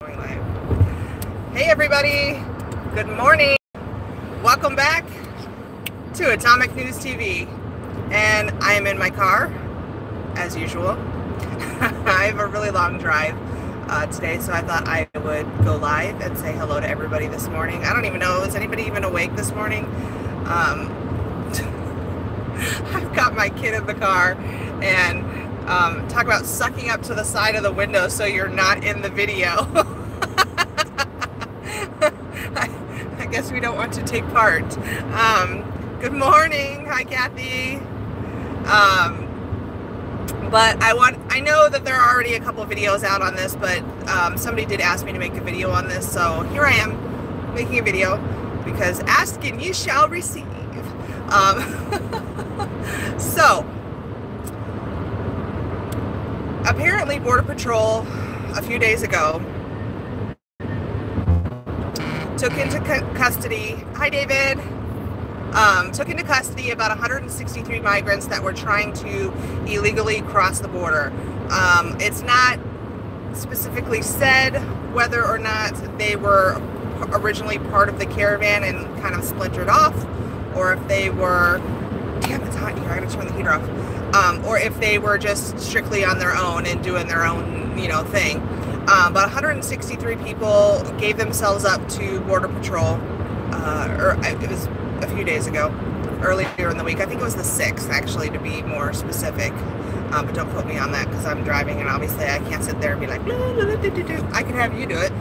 Going live. Hey everybody, good morning. Welcome back to Atomic News TV. And I am in my car, as usual. I have a really long drive today, so I thought I would go live and say hello to everybody this morning. I don't even know, is anybody even awake this morning? I've got my kid in the car, and talk about sucking up to the side of the window so you're not in the video. I guess we don't want to take part. Good morning. Hi, Kathy. But I know that there are already a couple of videos out on this, but somebody did ask me to make a video on this, so here I am making a video, because ask and ye shall receive. So apparently Border Patrol a few days ago took into custody, hi David, took into custody about 163 migrants that were trying to illegally cross the border. It's not specifically said whether or not they were originally part of the caravan and kind of splintered off, or if they were, damn, it's hot here, I gotta turn the heater off, or if they were just strictly on their own and doing their own, you know, thing. But 163 people gave themselves up to Border Patrol, or it was a few days ago, earlier in the week. I think it was the 6th, actually, to be more specific. But don't put me on that, because I'm driving, and obviously I can't sit there and be like, I can have you do it.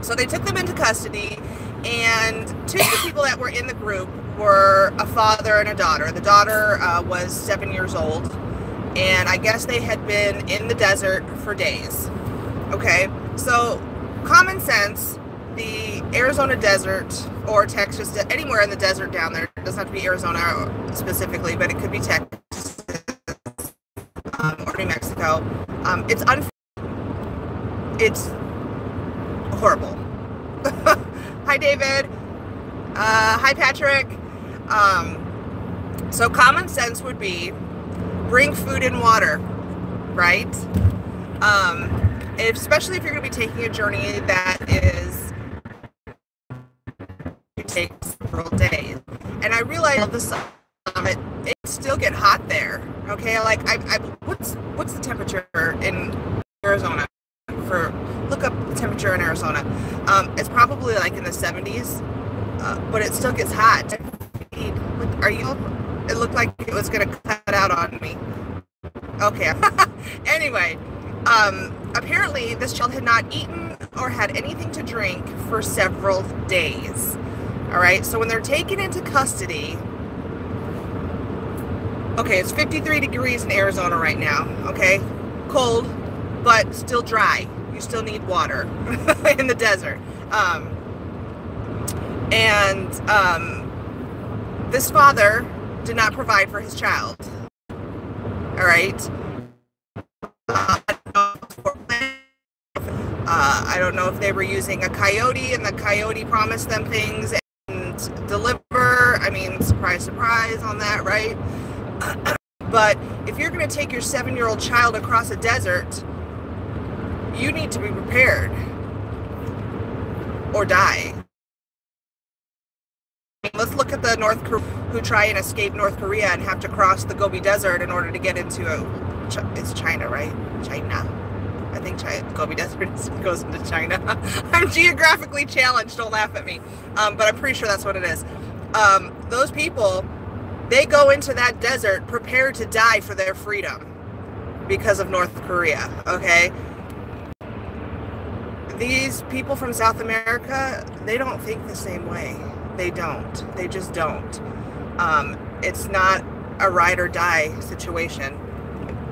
So they took them into custody, and two of the people that were in the group were a father and a daughter. The daughter was 7 years old, and I guess they had been in the desert for days. Okay, so common sense, the Arizona desert or Texas, anywhere in the desert down there, it doesn't have to be Arizona specifically, but it could be Texas or New Mexico. It's horrible. Hi David. Hi Patrick. So common sense would be bring food and water, right? Especially if you're going to be taking a journey that is take several days. And I realize the summit, it still get hot there. Okay, like what's the temperature in Arizona? Look up the temperature in Arizona. It's probably like in the 70s, but it still gets hot. Are you? It looked like it was gonna cut out on me. Okay. Anyway, apparently this child had not eaten or had anything to drink for several days. All right. So when they're taken into custody, okay, it's 53 degrees in Arizona right now. Okay, cold, but still dry. You still need water in the desert. This father did not provide for his child. All right. I don't know if they were using a coyote and the coyote promised them things and deliver. I mean, surprise, surprise on that, right? But if you're going to take your 7-year-old child across a desert, you need to be prepared or die. Let's look at the North Korea who try and escape North Korea and have to cross the Gobi Desert in order to get into it's China, right? China. I think Gobi Desert goes into China. I'm geographically challenged, don't laugh at me. But I'm pretty sure that's what it is. Those people, they go into that desert prepared to die for their freedom because of North Korea, okay? These people from South America, they don't think the same way. They don't. They just don't. It's not a ride or die situation.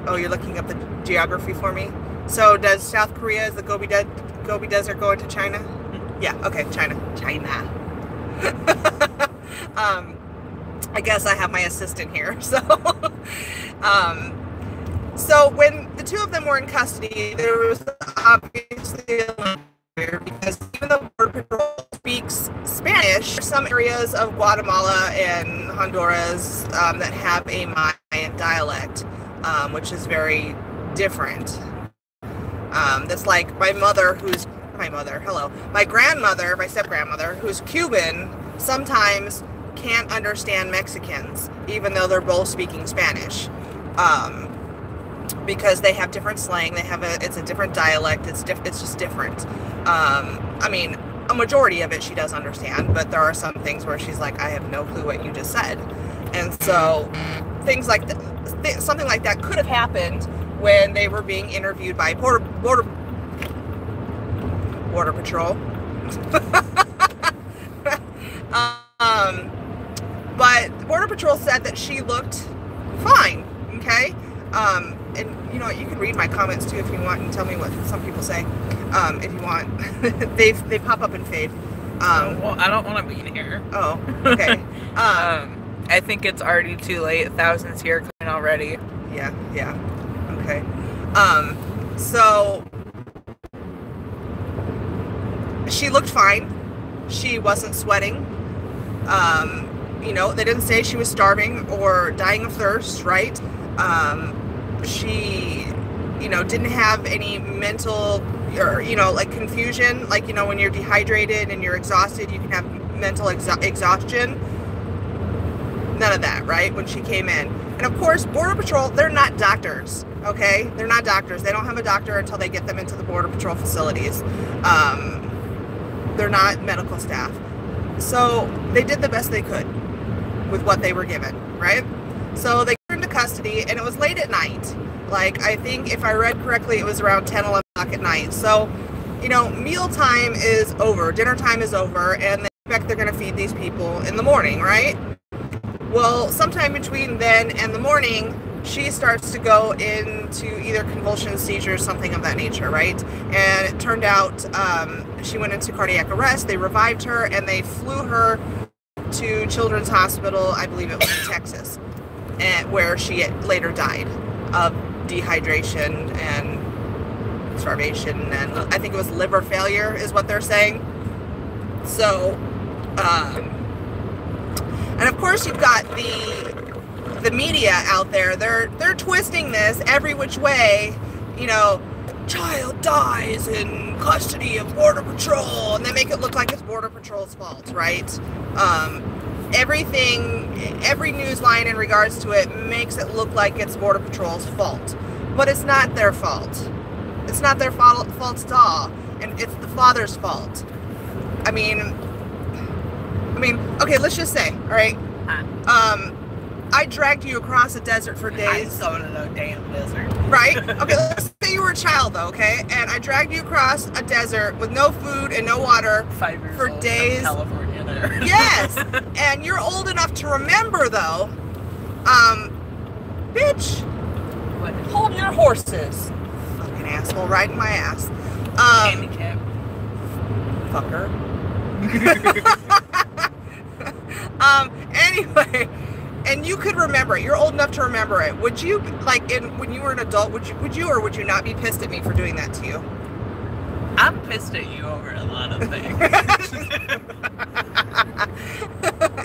Oh, you're looking up the geography for me? So does South Korea, is the Gobi Desert go into China? Yeah, okay, China. I guess I have my assistant here. So, so when the two of them were in custody, there was obviously a because even though Border Patrol speaks Spanish, some areas of Guatemala and Honduras that have a Mayan dialect, which is very different. That's like my grandmother, my step-grandmother, who's Cuban, sometimes can't understand Mexicans, even though they're both speaking Spanish. Because they have different slang, it's a different dialect, it's just different. I mean, a majority of it she does understand, but there are some things where she's like, I have no clue what you just said. And so things like something like that could have happened when they were being interviewed by Border Patrol. But Border Patrol said that she looked fine, okay? And you know what, you can read my comments too if you want and tell me what some people say, if you want. they pop up and fade. Well, I don't want to be here. Oh, okay. I think it's already too late. Thousands here coming already. Yeah, okay. So she looked fine. She wasn't sweating. You know, they didn't say she was starving or dying of thirst, right? She, you know, didn't have any mental or, you know, like confusion. Like, you know, when you're dehydrated and you're exhausted, you can have mental exhaustion. None of that, right? When she came in. And of course, Border Patrol, they're not doctors, okay? They're not doctors. They don't have a doctor until they get them into the Border Patrol facilities. They're not medical staff. So they did the best they could with what they were given, right? So they got into custody, and it was late at night. Like, I think if I read correctly, it was around 10, 11 o'clock at night. So, you know, mealtime is over, dinner time is over, and they expect they're going to feed these people in the morning, right? Well, sometime between then and the morning, she starts to go into either convulsions, seizures, something of that nature, right? And it turned out she went into cardiac arrest. They revived her, and they flew her to Children's Hospital, I believe it was in Texas, and where she later died of dehydration and starvation, and I think it was liver failure is what they're saying. So, and of course you've got the media out there. They're twisting this every which way. You know, child dies in custody of Border Patrol, and they make it look like it's Border Patrol's fault, right? Every news line in regards to it makes it look like it's Border Patrol's fault, but it's not their fault. It's not their fault at all, and it's the father's fault. I mean, okay, let's just say, all right, I dragged you across a desert for days. I don't know, damn desert. Right? Okay, let's say you were a child, though, okay? And I dragged you across a desert with no food and no water 5 years for old days. From California there. Yes! And you're old enough to remember, though. Bitch. What? Hold your horses. Fucking asshole, riding my ass. Handicap. Fucker. Anyway, and you could remember it. You're old enough to remember it. Would you, like, when you were an adult, would you or would you not be pissed at me for doing that to you? I'm pissed at you over a lot of things.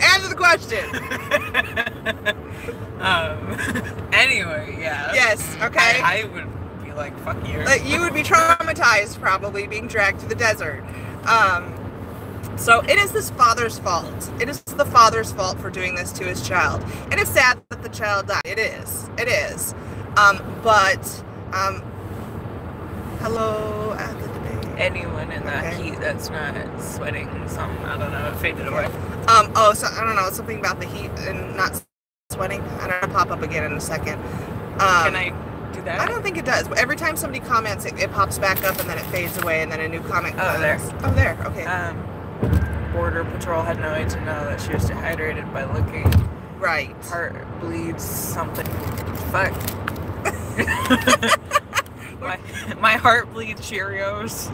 Answer the question. Anyway, yeah. Yes, okay. I would be like, fuck you. You would be traumatized, probably, being dragged to the desert. So it is this father's fault. It is the father's fault for doing this to his child. And it's sad that the child died. It is. It is. Hello, anyone in that heat that's not sweating some, I don't know, it faded away. So I don't know, something about the heat and not sweating. I don't know, pop up again in a second. Can I do that? I don't think it does. Every time somebody comments, it pops back up and then it fades away and then a new comment comes. Oh, there. Oh, there, okay. Border Patrol had no way to know that she was dehydrated by looking. Right. Heart bleeds something. Fuck. My heart bleeds Cheerios.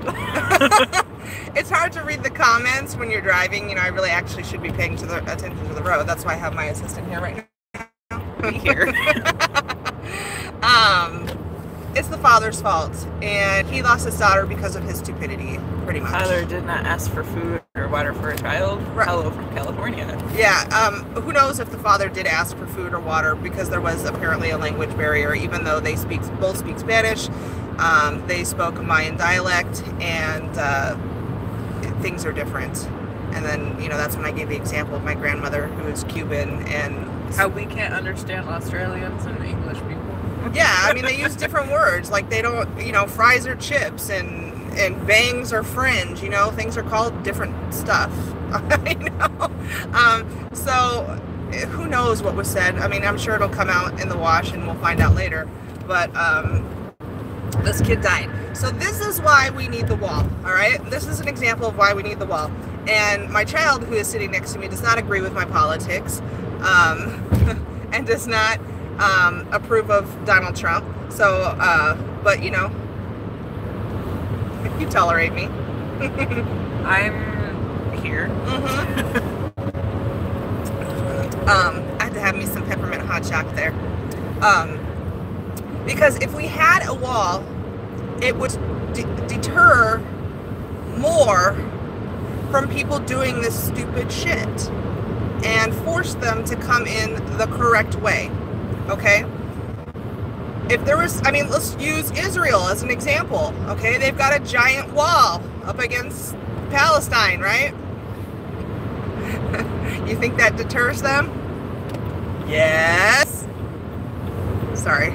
It's hard to read the comments when you're driving. You know, I really actually should be paying attention to the road. That's why I have my assistant here right now. Be here. it's the father's fault, and he lost his daughter because of his stupidity, pretty much. Father did not ask for food or water for a child. Right. Hello from California. Yeah, who knows if the father did ask for food or water, because there was apparently a language barrier, even though they both speak Spanish. They spoke a Mayan dialect, and things are different. And then, that's when I gave the example of my grandmother, who is Cuban, and how we can't understand Australians and English people. Yeah, I mean, they use different words. Like, they don't, fries are chips, and bangs are fringe. Things are called different stuff. So who knows what was said? I mean, I'm sure it'll come out in the wash, and we'll find out later. But this kid died. So this is why we need the wall. All right, this is an example of why we need the wall. And my child, who is sitting next to me, does not agree with my politics, and does not approve of Donald Trump. So, but you tolerate me. I'm here. I had to have me some peppermint hot chocolate there. Because if we had a wall, it would deter more from people doing this stupid shit and force them to come in the correct way. Okay? If there was, let's use Israel as an example. Okay? They've got a giant wall up against Palestine, right? You think that deters them? Yes. Sorry.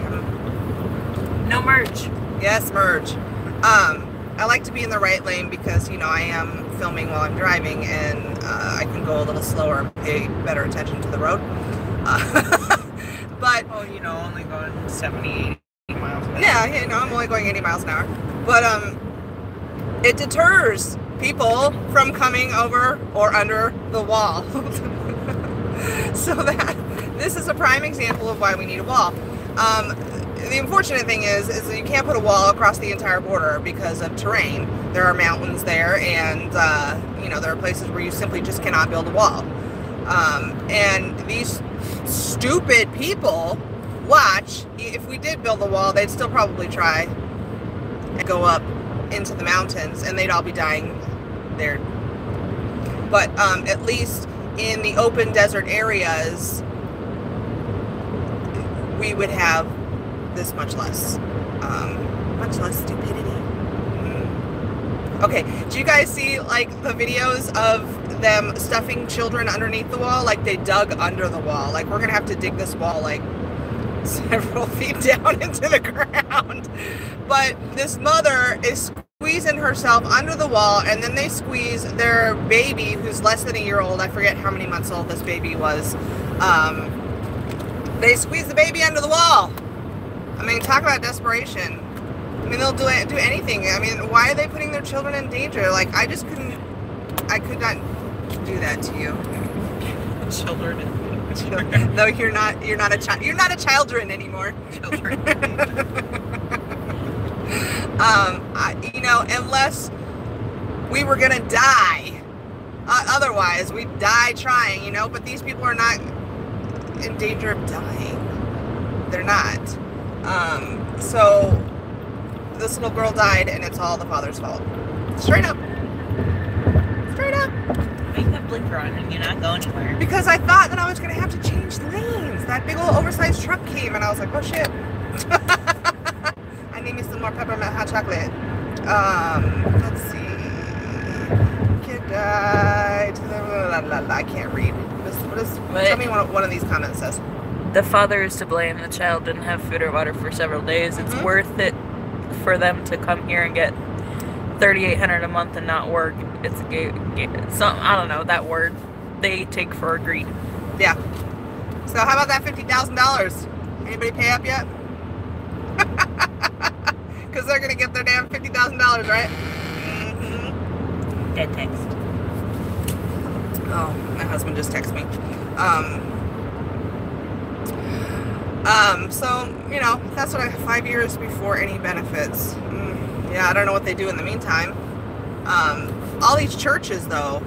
No merge. Yes, merge. I like to be in the right lane because, I am filming while I'm driving, and I can go a little slower and pay better attention to the road. But only going 70, 80 miles an hour. Yeah, I'm only going 80 miles an hour. But it deters people from coming over or under the wall. So this is a prime example of why we need a wall. The unfortunate thing is that you can't put a wall across the entire border because of terrain. There are mountains there, and there are places where you simply just cannot build a wall. And these stupid people watch. If we did build a wall, they'd still probably try and go up into the mountains, and they'd all be dying there. But at least in the open desert areas, we would have this much less stupidity. Okay, do you guys see the videos of them stuffing children underneath the wall? They dug under the wall. We're gonna have to dig this wall several feet down into the ground. But this mother is squeezing herself under the wall, and then they squeeze their baby, who's less than a year old. I forget how many months old this baby was. They squeeze the baby under the wall. Talk about desperation. They'll do anything. Why are they putting their children in danger? I could not do that to you. Children. No, you're not a child. You're not a children anymore. Children. Unless we were gonna die. Otherwise, we'd die trying, but these people are not in danger of dying. They're not. So this little girl died, and it's all the father's fault. Straight up. Straight up. Why you have blinker on and you're not going anywhere? Because I thought that I was going to have to change lanes. That big old oversized truck came, and I was like, oh shit. I need me some more peppermint hot chocolate. Let's see. Kid died. I can't read. Tell me what one of these comments says. The father is to blame. The child didn't have food or water for several days. It's worth it for them to come here and get $3,800 a month and not work. It's I don't know that word they take for greed. Yeah. So how about that $50,000? Anybody pay up yet? Because they're gonna get their damn $50,000, right? Dead text. Oh, my husband just texted me. So, that's what 5 years before any benefits. Yeah, I don't know what they do in the meantime. All these churches, though,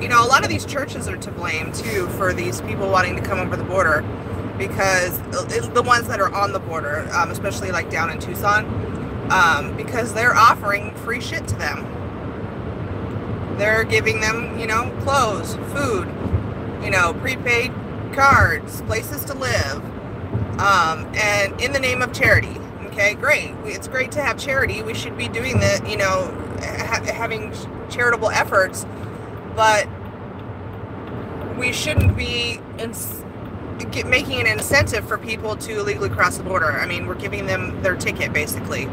a lot of these churches are to blame, too, for these people wanting to come over the border. because the ones that are on the border, especially like down in Tucson, because they're offering free shit to them. They're giving them, you know, clothes, food, you know, prepaid cards, places to live, and in the name of charity. Okay, great. It's great to have charity. We should be doing that, you know, having charitable efforts, but we shouldn't be making an incentive for people to illegally cross the border. I mean, we're giving them their ticket, basically.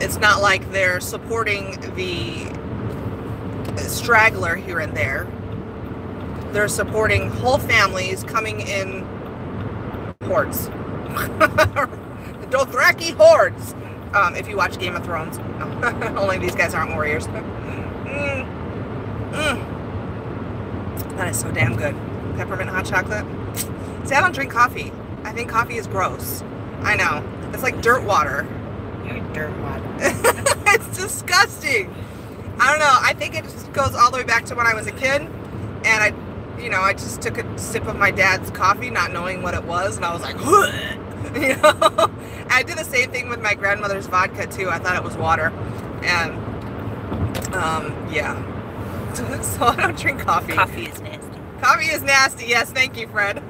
It's not like they're supporting the straggler here and there. They're supporting whole families coming in hordes. The Dothraki hordes. If you watch Game of Thrones. No. Only these guys aren't warriors. That is so damn good. Peppermint hot chocolate. See, I don't drink coffee. I think coffee is gross. I know. It's like dirt water. You're dirt water. It's disgusting. I don't know. I think it just goes all the way back to when I was a kid. And I just took a sip of my dad's coffee, not knowing what it was. And I was like, you know. I did the same thing with my grandmother's vodka, too. I thought it was water. And, yeah. So I don't drink coffee. Coffee is nasty. Coffee is nasty. Yes, thank you, Fred.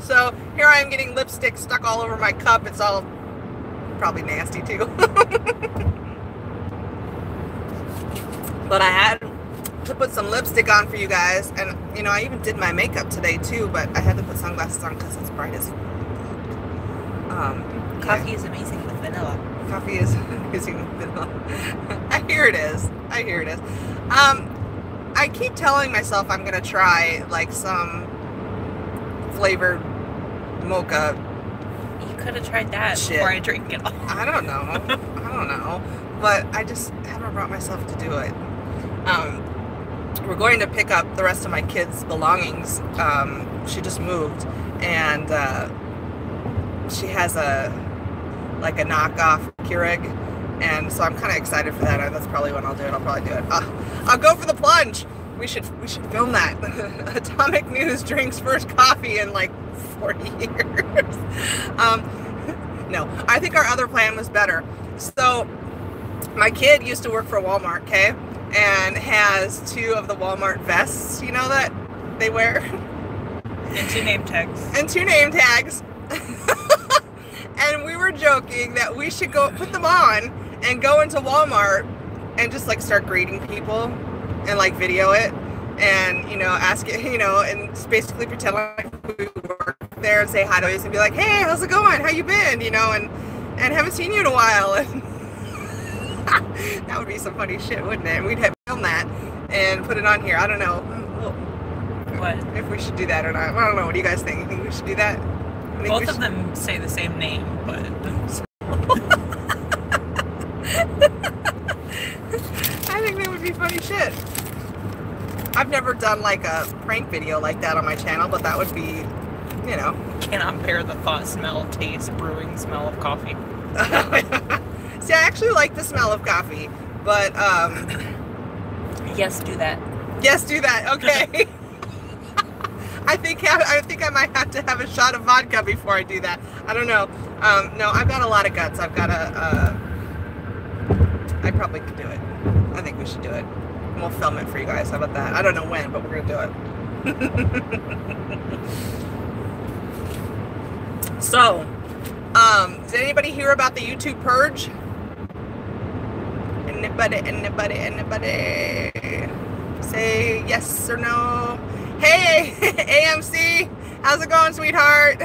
So here I am getting lipstick stuck all over my cup. It's all probably nasty too. But I had to put some lipstick on for you guys, and you know, I even did my makeup today too, but I had to put sunglasses on because it's bright as Coffee is amazing with vanilla. Coffee is amazing with vanilla. I hear it is. I keep telling myself I'm gonna try like some flavored mocha. You could have tried that shit before I drink it all. I don't know. But I just haven't brought myself to do it. We're going to pick up the rest of my kids' belongings. She just moved, and she has a knockoff Keurig, and so I'm kind of excited for that. That's probably when I'll do it. I'll probably do it. I'll go for the plunge. We should film that. Atomic News drinks first coffee in like 40 years. No, I think our other plan was better. So my kid used to work for Walmart, okay, and has 2 of the Walmart vests, you know, that they wear. And 2 name tags. And we were joking that we should go put them on and go into Walmart and just like start greeting people and like video it and, you know, ask it, you know, and just basically pretend like we work there and say hi to us and be like, hey, how's it going? How you been? You know, and haven't seen you in a while. And that would be some funny shit, wouldn't it? We'd have filmed that and put it on here. I don't know. What? If we should do that or not. I don't know. What do you guys think? You think we should do that? Both of them say the same name, but I think that would be funny shit. I've never done like a prank video like that on my channel, but that would be, you know. Cannot bear the thought, smell, taste, brewing smell of coffee. See, I actually like the smell of coffee, but yes, do that. Yes, do that. Okay. I think I might have to have a shot of vodka before I do that. I don't know. No, I've got a lot of guts. I've got I probably could do it. I think we should do it. And we'll film it for you guys. How about that? I don't know when, but we're gonna do it. So, did anybody hear about the YouTube purge? Anybody? Say yes or no. Hey, AMC, how's it going, sweetheart?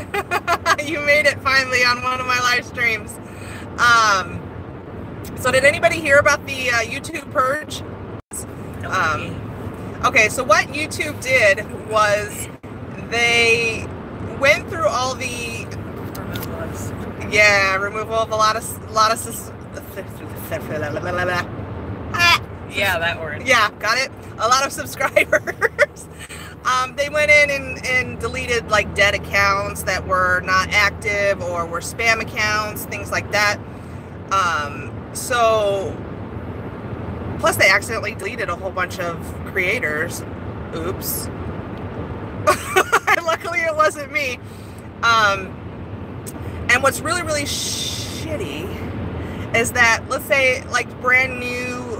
You made it finally on one of my live streams. So did anybody hear about the YouTube purge? Okay, so what YouTube did was they went through all the removal of a lot of yeah, that word. Yeah, got it. A lot of subscribers. They went in and deleted like dead accounts that were not active or were spam accounts, things like that. So, plus they accidentally deleted a whole bunch of creators. Oops. I look wasn't me. And what's really, really shitty is that, let's say, like brand new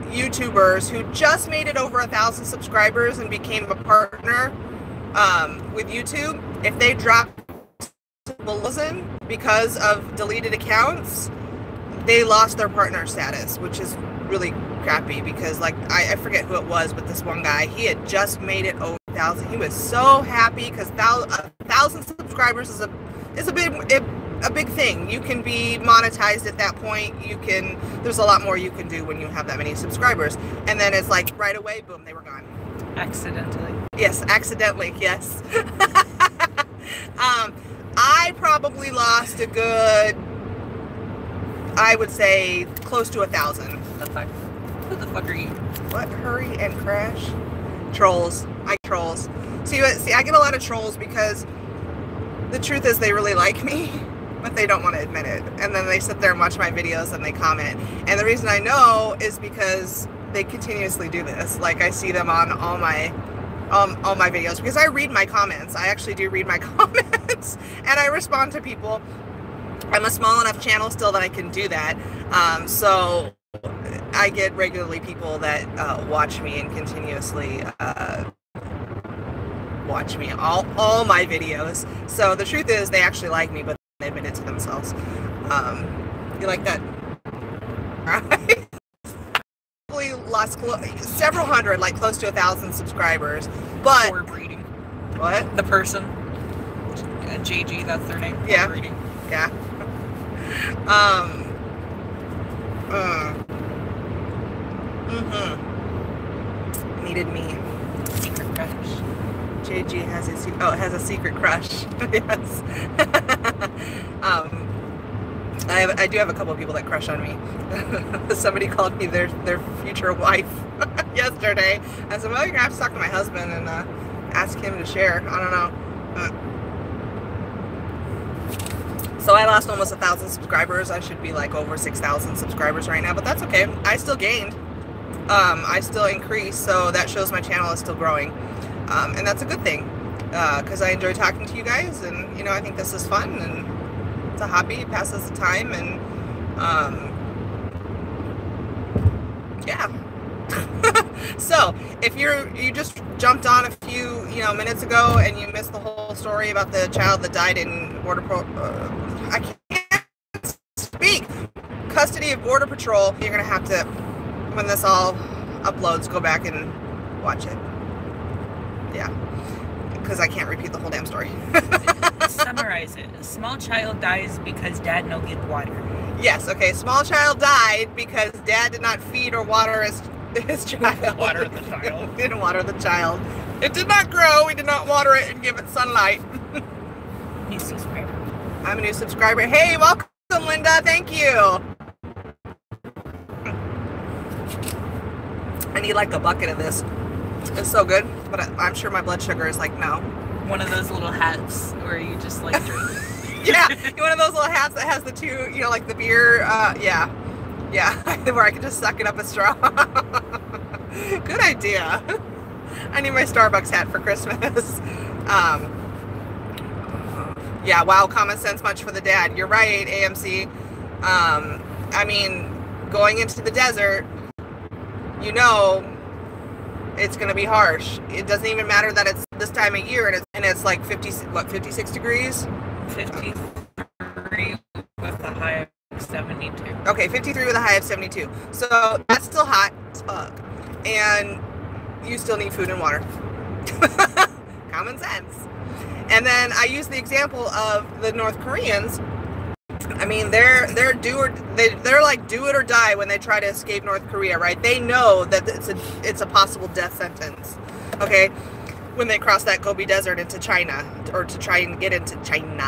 YouTubers who just made it over 1,000 subscribers and became a partner with YouTube, if they drop to because of deleted accounts, they lost their partner status, which is really crappy because, like, I forget who it was, but this one guy, he had just made it over 1,000. He was so happy because 1,000 subscribers is a big thing. You can be monetized at that point. There's a lot more you can do when you have that many subscribers. And then it's like right away, boom, they were gone. Accidentally. Yes, accidentally, yes. I probably lost a good, I would say, close to 1,000. Who the fuck are you? What? Hurry and crash? Trolls. Trolls. See, I get a lot of trolls because the truth is they really like me, but they don't want to admit it. And then they sit there and watch my videos and they comment. And the reason I know is because they continuously do this. Like, I see them on all my videos because I read my comments. I actually do read my comments and I respond to people. I'm a small enough channel still that I can do that. So I get regularly people that watch me and continuously watch me all my videos. So the truth is they actually like me, but they admit it to themselves. You like that? Right? Probably lost several hundred, like close to 1,000 subscribers. But Poor breeding. What? The person. JG, that's their name. Yeah. Poor breeding. Yeah. Needed me. Secret crush. JG has a secret crush. Yes. I do have a couple of people that crush on me. Somebody called me their future wife yesterday. I said, well, you're gonna have to talk to my husband and ask him to share. I don't know. So I lost almost 1,000 subscribers. I should be like over 6,000 subscribers right now, but that's okay. I still gained. I still increased, so that shows my channel is still growing. And that's a good thing, because I enjoy talking to you guys, and, you know, I think this is fun, and it's a hobby, it passes the time, and, yeah. So, if you just jumped on a few, minutes ago, and you missed the whole story about the child that died in Border Patrol, I can't speak, custody of Border Patrol, you're going to have to, when this all uploads, go back and watch it. Yeah, because I can't repeat the whole damn story. Summarize it. A small child dies because dad no get water. Yes, okay. Small child died because dad did not feed or water his child. Water the child. Didn't water the child. It did not grow. We did not water it and give it sunlight. New subscriber. I'm a new subscriber. Hey, welcome, Linda. Thank you. I need like a bucket of this. It's so good, but I'm sure my blood sugar is like, no. One of those little hats where you just like drink. Yeah, one of those little hats that has the two, like the beer, yeah, where I can just suck it up a straw. Good idea. I need my Starbucks hat for Christmas. Yeah, wow, common sense much for the dad. You're right, AMC. I mean, going into the desert, it's going to be harsh. It doesn't even matter that it's this time of year and it's like 56 degrees? 53 with a high of 72. Okay, 53 with a high of 72. So that's still hot as fuck. And you still need food and water. Common sense. And then I use the example of the North Koreans. I mean, they're like do it or die when they try to escape North Korea, right? They know that it's a possible death sentence, okay? When they cross that Gobi Desert into China, or to try and get into China.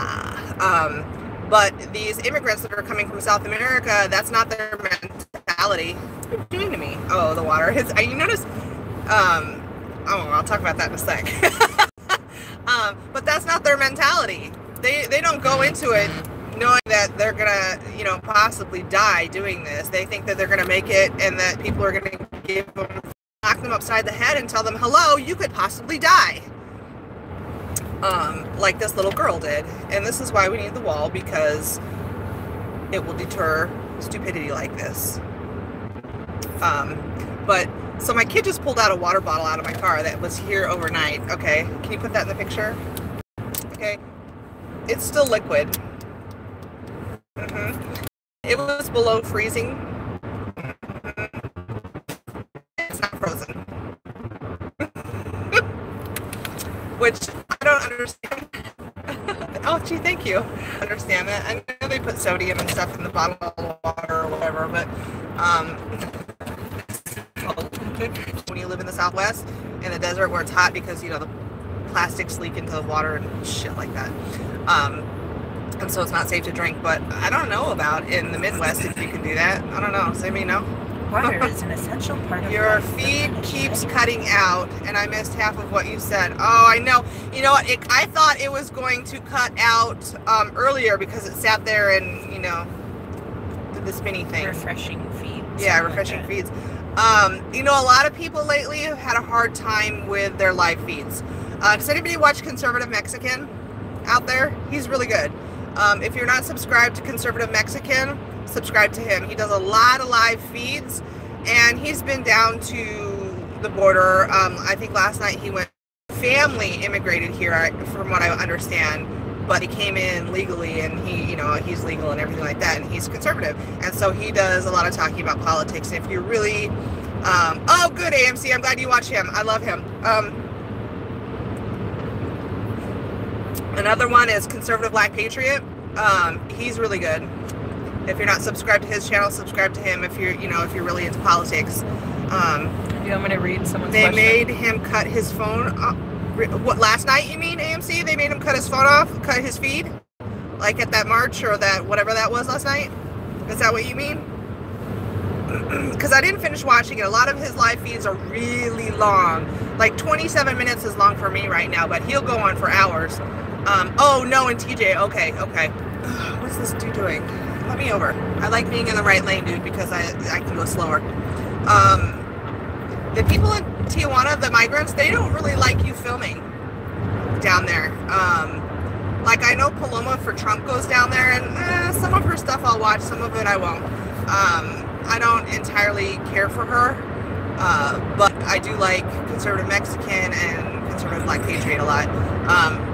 But these immigrants that are coming from South America, that's not their mentality. What are you doing to me? Oh, the water. You notice? I'll talk about that in a sec. But that's not their mentality. They don't go into it knowing that they're gonna, possibly die doing this. They think that they're gonna make it and that people are gonna knock them upside the head and tell them, hello, you could possibly die. like this little girl did. And this is why we need the wall, because it will deter stupidity like this. But so my kid just pulled out a water bottle out of my car that was here overnight. Okay, can you put that in the picture? Okay, it's still liquid. It was below freezing. It's not frozen. Which I don't understand. Oh, gee, thank you. Understand that. I know they put sodium and stuff in the bottle of water or whatever, but when you live in the Southwest, in the desert where it's hot because, you know, the plastics leak into the water and shit like that. And so it's not safe to drink, but I don't know about in the Midwest if you can do that. I don't know. Does anybody know? Water is an essential part of your life. feed keeps cutting out, and I missed half of what you said. Oh, I know. You know what? I thought it was going to cut out earlier because it sat there and, you know, did the spinny thing. Refreshing feeds. Yeah, refreshing feeds. You know, a lot of people lately have had a hard time with their live feeds. Does anybody watch Conservative Mexican out there? He's really good. If you're not subscribed to Conservative Mexican, subscribe to him. He does a lot of live feeds, and he's been down to the border. I think last night he went, family immigrated here, from what I understand, but he came in legally, and he, you know, he's legal and everything like that, and he's conservative, and so he does a lot of talking about politics. And if you're really, oh, good, AMC, I'm glad you watch him. I love him. Another one is Conservative Black Patriot. He's really good. If you're not subscribed to his channel, subscribe to him. If you're, you know, if you're really into politics. Do you want me to read someone's They question? made him cut his phone off. What, last night you mean, AMC? They made him cut his phone off, cut his feed? Like at that march or that, whatever that was last night? Is that what you mean? Because I didn't finish watching it. A lot of his live feeds are really long. Like 27 minutes is long for me right now, but he'll go on for hours. Oh, no, and TJ, okay. What's this dude doing? Let me over. I like being in the right lane, dude, because I can go slower. The people in Tijuana, the migrants, they don't really like you filming down there. Like, I know Paloma for Trump goes down there, and some of her stuff I'll watch, some of it I won't. I don't entirely care for her, but I do like Conservative Mexican and Conservative Black Patriot a lot.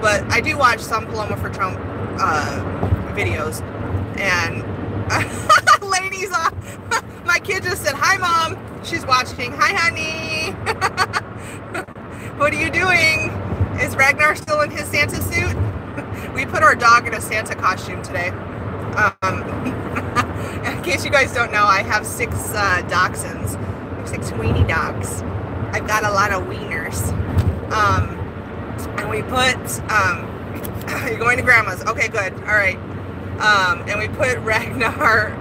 But I do watch some Paloma for Trump videos, and ladies, my kid just said, hi, Mom. She's watching. Hi, honey. What are you doing? Is Ragnar still in his Santa suit? We put our dog in a Santa costume today. In case you guys don't know, I have 6 dachshunds. I have 6 weenie dogs. I've got a lot of wieners. And we put, you're going to Grandma's. Okay, good. All right. And we put Ragnar,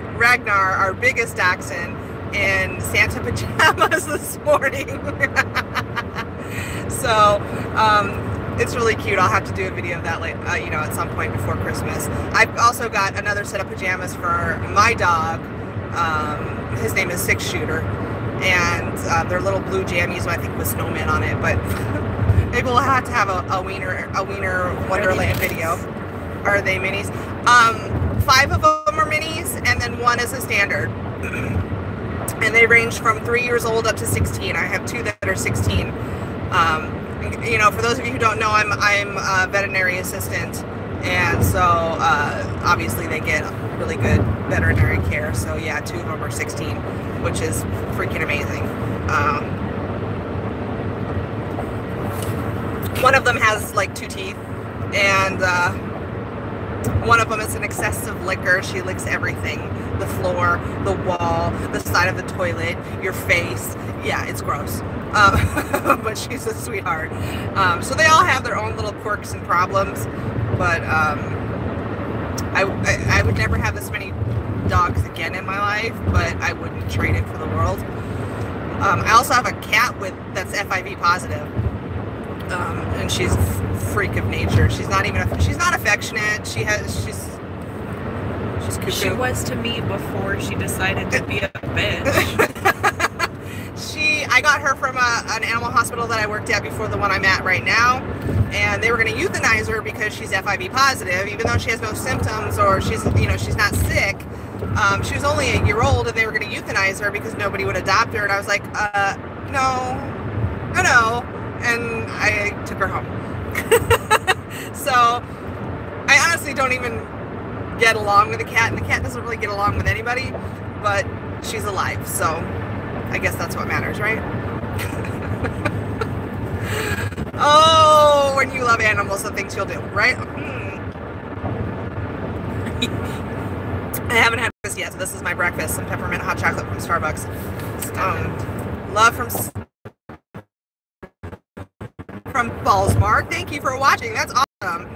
our biggest dachshund, in Santa pajamas this morning. So, it's really cute. I'll have to do a video of that, you know, at some point before Christmas. I've also got another set of pajamas for my dog. His name is Six Shooter, and they're little blue jammies, I think, with snowman on it. But maybe we'll have to have a wiener Wonderland video. Are they minis? 5 of them are minis, and then 1 is a standard. And they range from 3 years old up to 16. I have 2 that are 16. You know, for those of you who don't know, I'm a veterinary assistant, and so obviously they get really good veterinary care. So yeah, 2 of them are 16, which is freaking amazing. One of them has like 2 teeth, and one of them is an excessive licker. She licks everything. The floor, the wall, the side of the toilet, your face. Yeah, it's gross. But she's a sweetheart. So they all have their own little quirks and problems. But I would never have this many dogs again in my life, but I wouldn't trade it for the world. I also have a cat that's FIV positive. And she's a freak of nature. She's not affectionate. She's cuckoo. She was to me before she decided to be a bitch. I got her from an animal hospital that I worked at before the one I'm at right now. and they were going to euthanize her because she's FIV positive, even though she has no symptoms or she's, you know, she's not sick. She was only a year old, and they were going to euthanize her because nobody would adopt her. And I was like, no, and I took her home. So I honestly don't even get along with the cat, and the cat doesn't really get along with anybody, but she's alive, so I guess that's what matters, right? Oh, when you love animals, the things you'll do, right? I haven't had this yet, so this is my breakfast. Some peppermint hot chocolate from Starbucks. Love from Ballsmark. Thank you for watching. That's awesome.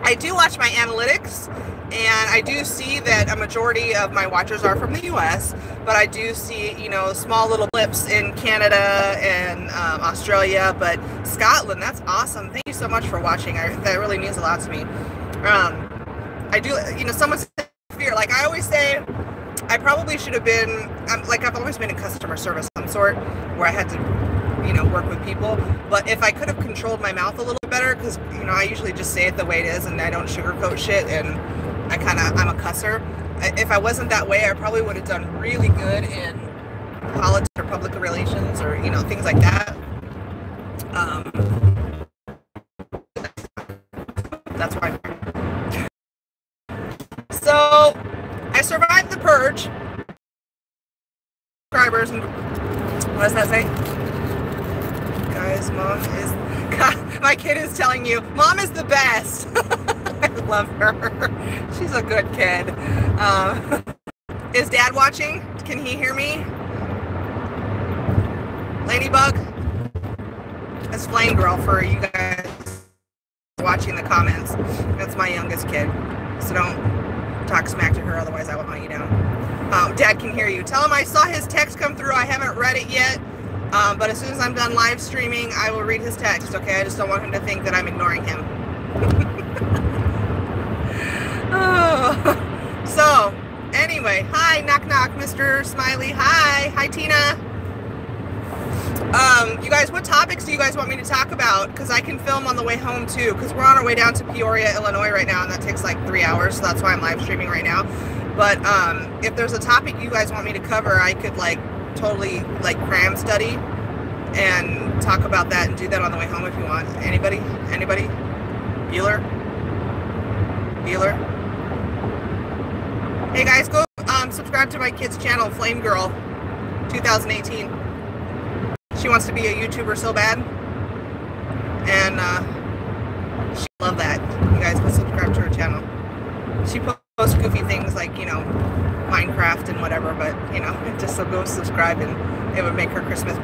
I do watch my analytics, and I do see that a majority of my watchers are from the US, but I do see, you know, small little blips in Canada and Australia, but Scotland, that's awesome. Thank you so much for watching. That really means a lot to me. I do, you know, someone said fear. Like I always say, I probably should have been, like I've always been in customer service of some sort, where I had to, you know, work with people. But if I could have controlled my mouth a little better, because, you know, I usually just say it the way it is and I don't sugarcoat shit, and I'm a cusser. If I wasn't that way, I probably would have done really good in politics or public relations or, you know, things like that. That's why. So I survived the purge. Subscribers, and what does that say? Guys, mom is, God, my kid is telling you, mom is the best. I love her. She's a good kid. Is dad watching? Can he hear me? Ladybug? That's Flame Girl for you guys watching the comments. That's my youngest kid. So don't talk smack to her, otherwise I will hunt you down. Dad can hear you. Tell him I saw his text come through. I haven't read it yet. But as soon as I'm done live streaming, I will read his text, okay? I just don't want him to think that I'm ignoring him. Oh. So, anyway, hi, knock knock, Mr. Smiley. Hi Tina. You guys, what topics do you guys want me to talk about? Because I can film on the way home too, because we're on our way down to Peoria, Illinois right now, and that takes like 3 hours, so that's why I'm live streaming right now. But if there's a topic you guys want me to cover, I could like totally like cram study and talk about that and do that on the way home if you want. Anybody? Bueller? Hey guys, go subscribe to my kid's channel, Flame Girl 2018. She wants to be a YouTuber so bad, and she love that. You guys go subscribe to her channel. She posts goofy things like, you know, Minecraft and whatever, but, you know, just so go subscribe, and it would make her Christmas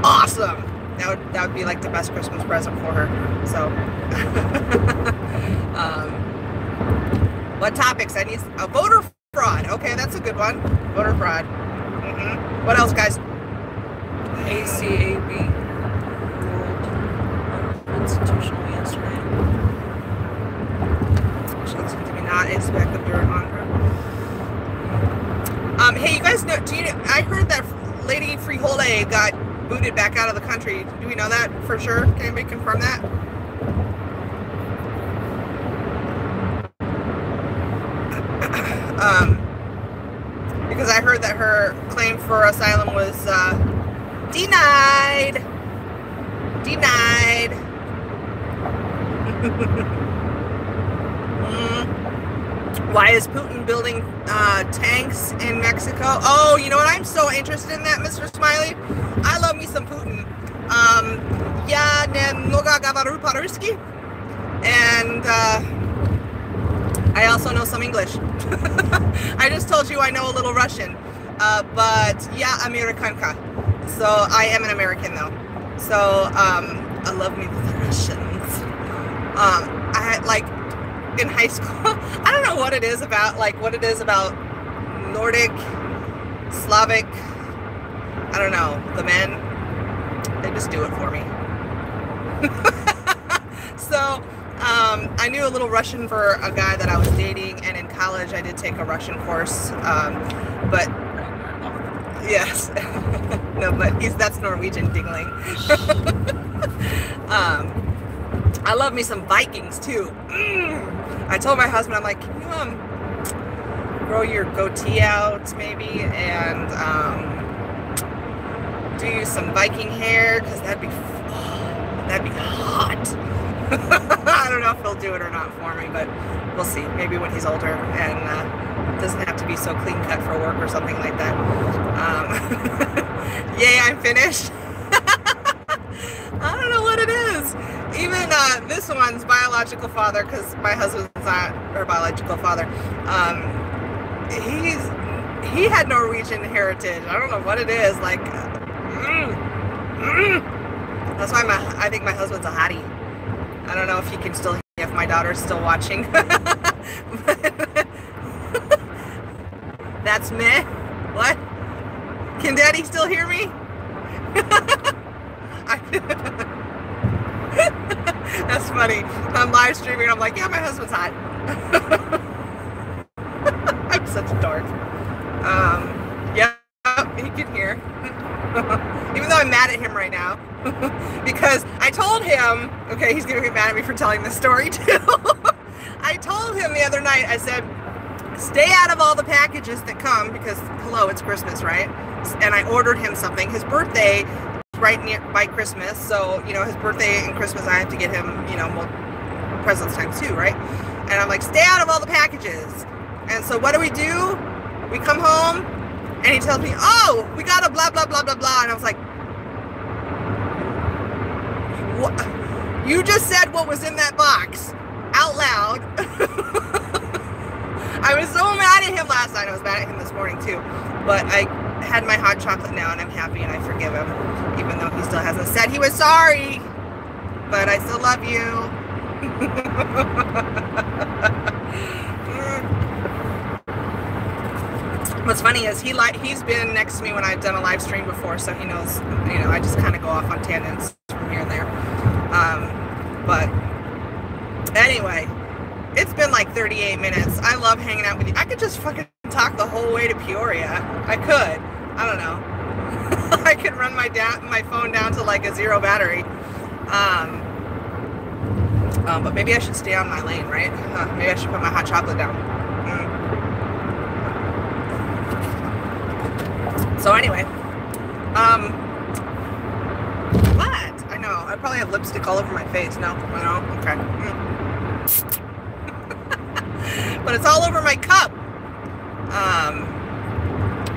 awesome. That would be like the best Christmas present for her. So what topics? I need a voter fraud. Okay, that's a good one. Voter fraud. What else, guys? ACAB ruled constitutional yesterday. She looks to me not expect the dirt on her. Hey, you guys know? I heard that Lady Frijole got booted back out of the country. Do we know that for sure? Can anybody confirm that? Because I heard that her claim for asylum was denied. Why is Putin building tanks in Mexico? Oh, you know what? I'm so interested in that, Mr. Smiley. I love me some Putin. Ja немного говорю по-русски. And I also know some English. I just told you I know a little Russian. But yeah, Amerikanka. So I am an American though. So I love me the Russians. I had like in high school, I don't know what it is about Nordic, Slavic, I don't know, the men, they just do it for me. So I knew a little Russian for a guy that I was dating, and in college I did take a Russian course, but yes. No, but that's Norwegian dingling. I love me some Vikings too. I told my husband, I'm like, can you grow your goatee out maybe, and do some Viking hair, because that'd be hot. I don't know if he'll do it or not for me, but we'll see. Maybe when he's older and doesn't have to be so clean cut for work or something like that. Yay, I'm finished. I don't know what it is. Even this one's biological father, because my husband's not her biological father. He had Norwegian heritage. I don't know what it is. Like, that's why I think my husband's a hottie. I don't know if he can still hear, if my daughter's still watching. That's me. What? Can Daddy still hear me? That's funny. I'm live streaming. I'm like, yeah, my husband's hot. I'm such a dork. Yeah, he can hear. Even though I'm mad at him right now. Because I told him, okay, he's gonna be mad at me for telling this story too. I told him the other night, I said, stay out of all the packages that come, because, hello, it's Christmas, right? And I ordered him something. His birthday right near by Christmas, so you know, his birthday and Christmas I have to get him, you know, presents times two, right? And I'm like, stay out of all the packages. And so what do? We come home and he tells me, oh, we got a blah blah blah blah blah. And I was like, what? You just said what was in that box out loud. I was so mad at him last night. I was mad at him this morning too, but I had my hot chocolate now and I'm happy and I forgive him, even though he still hasn't said he was sorry, but I still love you. What's funny is he's been next to me when I've done a live stream before, so he knows, you know, I just kind of go off on tangents from here and there. But anyway, it's been like 38 minutes. I love hanging out with you. I could just fucking talk the whole way to Peoria. I could. I don't know. I could run my phone down to like a 0 battery. But maybe I should stay on my lane, right? Maybe I should put my hot chocolate down. So anyway, what? I know. I probably have lipstick all over my face. No? Okay. But it's all over my cup.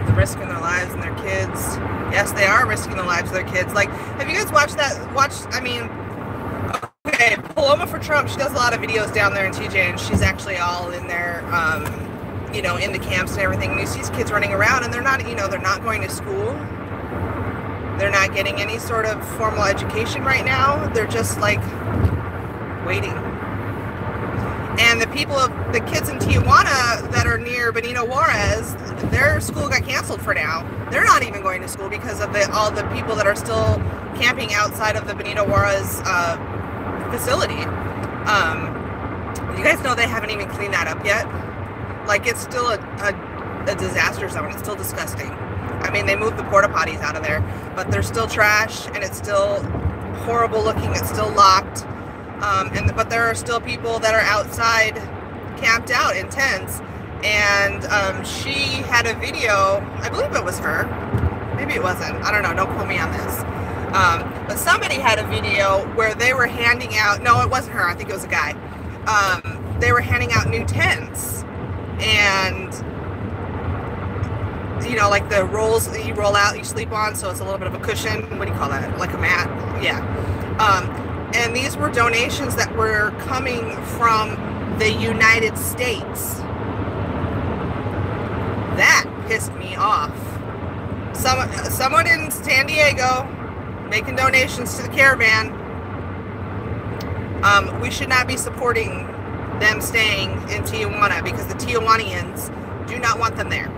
They're risking their lives and their kids. Yes, they are risking the lives of their kids. Like, have you guys watched that? Okay, Paloma for Trump, she does a lot of videos down there in TJ, and she's actually all in there, you know, in the camps and everything. And you see these kids running around, and they're not, you know, they're not going to school. They're not getting any sort of formal education right now. They're just, like, waiting. And the kids in Tijuana that are near Benito Juarez, their school got canceled for now. They're not even going to school because of all the people that are still camping outside of the Benito Juarez facility. You guys know they haven't even cleaned that up yet? Like, it's still a disaster zone. It's still disgusting. I mean, they moved the porta potties out of there, but they're still trash, and it's still horrible looking. It's still locked. But there are still people that are outside, camped out in tents. And she had a video, I believe it was her. Maybe it wasn't. I don't know. Don't quote me on this. But somebody had a video where they were handing out, no, it wasn't her. I think it was a guy. They were handing out new tents. And, you know, like the rolls that you roll out, you sleep on, so it's a little bit of a cushion. What do you call that? Like a mat? Yeah. And these were donations that were coming from the United States. That pissed me off. Someone in San Diego making donations to the caravan. We should not be supporting them staying in Tijuana, because the Tijuanians do not want them there.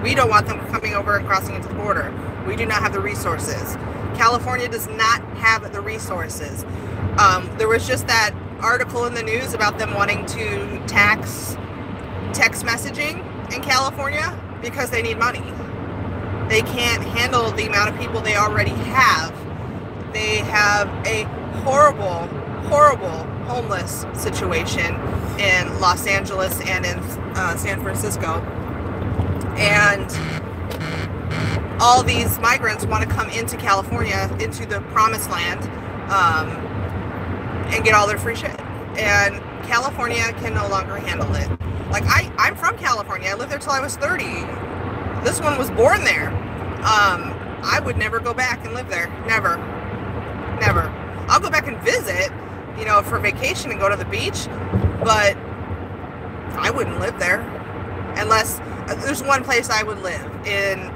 We don't want them coming over and crossing into the border. We do not have the resources. California does not have the resources. There was just that article in the news about them wanting to tax text messaging in California because they need money. They can't handle the amount of people they already have. They have a horrible, horrible homeless situation in Los Angeles and in San Francisco. And all these migrants want to come into California, into the promised land, and get all their free shit. And California can no longer handle it. Like, I'm from California. I lived there till I was 30. This one was born there. I would never go back and live there. Never. Never. I'll go back and visit, you know, for vacation and go to the beach, but I wouldn't live there unless there's one place I would live in,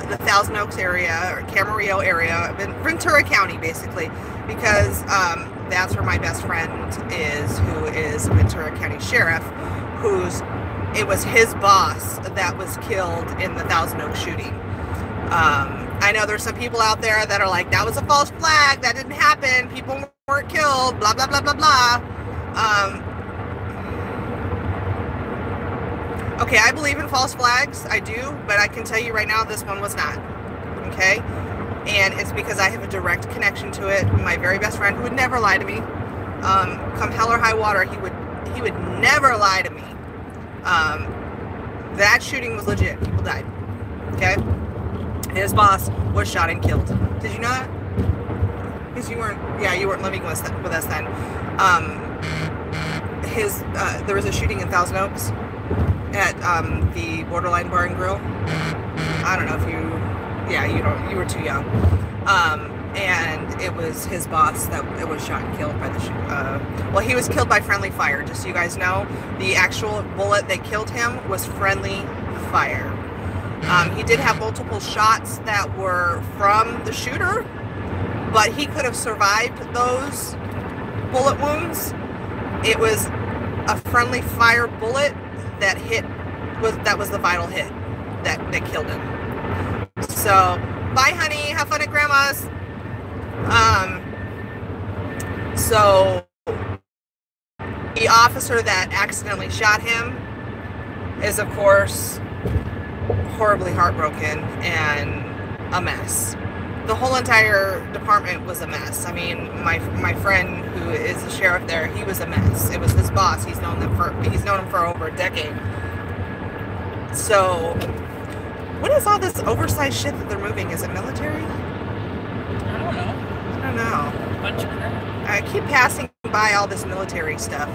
the Thousand Oaks area or Camarillo area, in Ventura County, basically, because that's where my best friend is, who is a Ventura County sheriff, it was his boss that was killed in the Thousand Oaks shooting. I know there's some people out there that are like, that was a false flag, that didn't happen, people weren't killed, blah, blah, blah, blah, blah. Okay, I believe in false flags, I do, but I can tell you right now, this one was not, okay? And it's because I have a direct connection to it. My very best friend, who would never lie to me, come hell or high water, he would never lie to me. That shooting was legit, people died, okay? His boss was shot and killed. Did you know that? Because you weren't living with us then. There was a shooting in Thousand Oaks at the Borderline Bar and Grill. I don't know if you were too young. And it was his boss that was shot and killed by the well, he was killed by friendly fire, just so you guys know. The actual bullet that killed him was friendly fire. He did have multiple shots that were from the shooter, but he could have survived those bullet wounds. It was a friendly fire bullet that was the vital hit that killed him. So, bye honey, have fun at grandma's. So the officer that accidentally shot him is, of course, horribly heartbroken and a mess. The whole entire department was a mess. I mean, my friend who is the sheriff there, he was a mess. It was his boss. He's known him for over a decade. So, what is all this oversized shit that they're moving? Is it military? I don't know. Bunch of crap. I keep passing by all this military stuff,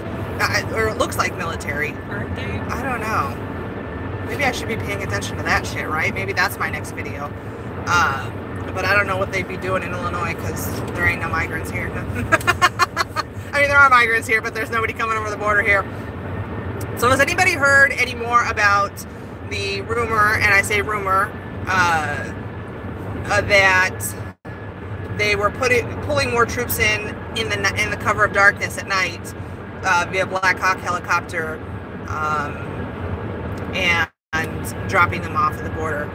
or it looks like military. Aren't they? I don't know. Maybe I should be paying attention to that shit, right? Maybe that's my next video. But I don't know what they'd be doing in Illinois, because there ain't no migrants here. I mean, there are migrants here, but there's nobody coming over the border here. So has anybody heard any more about the rumor, and I say rumor, that they were pulling more troops in the cover of darkness at night via Black Hawk helicopter, and dropping them off at the border?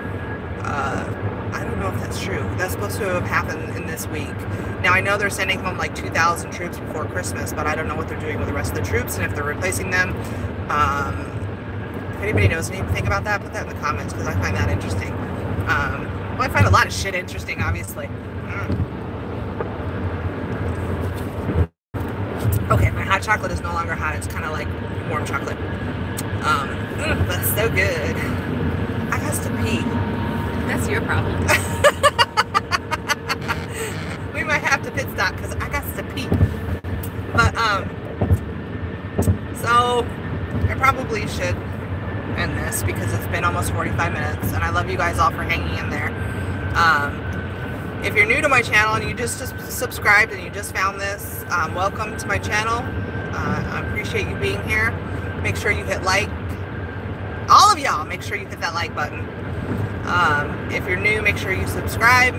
I don't know if that's true. That's supposed to have happened in this week. Now, I know they're sending home like 2,000 troops before Christmas, but I don't know what they're doing with the rest of the troops and if they're replacing them. If anybody knows anything about that, put that in the comments, because I find that interesting. Well, I find a lot of shit interesting, obviously. Okay, my hot chocolate is no longer hot. It's kind of like warm chocolate. That's so good. I got to pee. That's your problem. We might have to pit stop because I got to pee. But, so I probably should end this because it's been almost 45 minutes and I love you guys all for hanging in there. If you're new to my channel and you just subscribed and you just found this, welcome to my channel. I appreciate you being here. Make sure you hit like. All of y'all, make sure you hit that like button. If you're new, make sure you subscribe.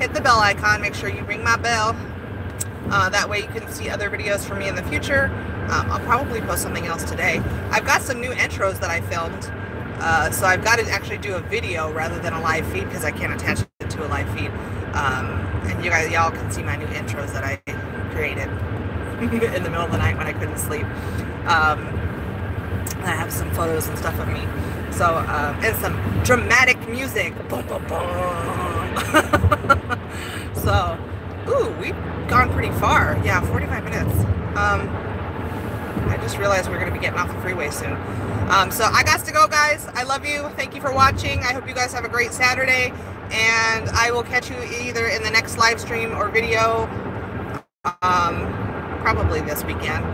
Hit the bell icon. Make sure you ring my bell. That way you can see other videos from me in the future. I'll probably post something else today. I've got some new intros that I filmed. So I've got to actually do a video rather than a live feed because I can't attach it to a live feed. And y'all can see my new intros that I created in the middle of the night when I couldn't sleep. I have some photos and stuff of me. So, and some dramatic music. Boom, boom, boom. So, Ooh, we've gone pretty far. Yeah, 45 minutes. I just realized we're going to be getting off the freeway soon. So I got to go, guys. I love you. Thank you for watching. I hope you guys have a great Saturday. And I will catch you either in the next live stream or video. Probably this weekend.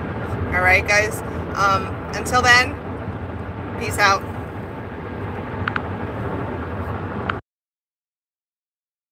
All right, guys. Until then, peace out.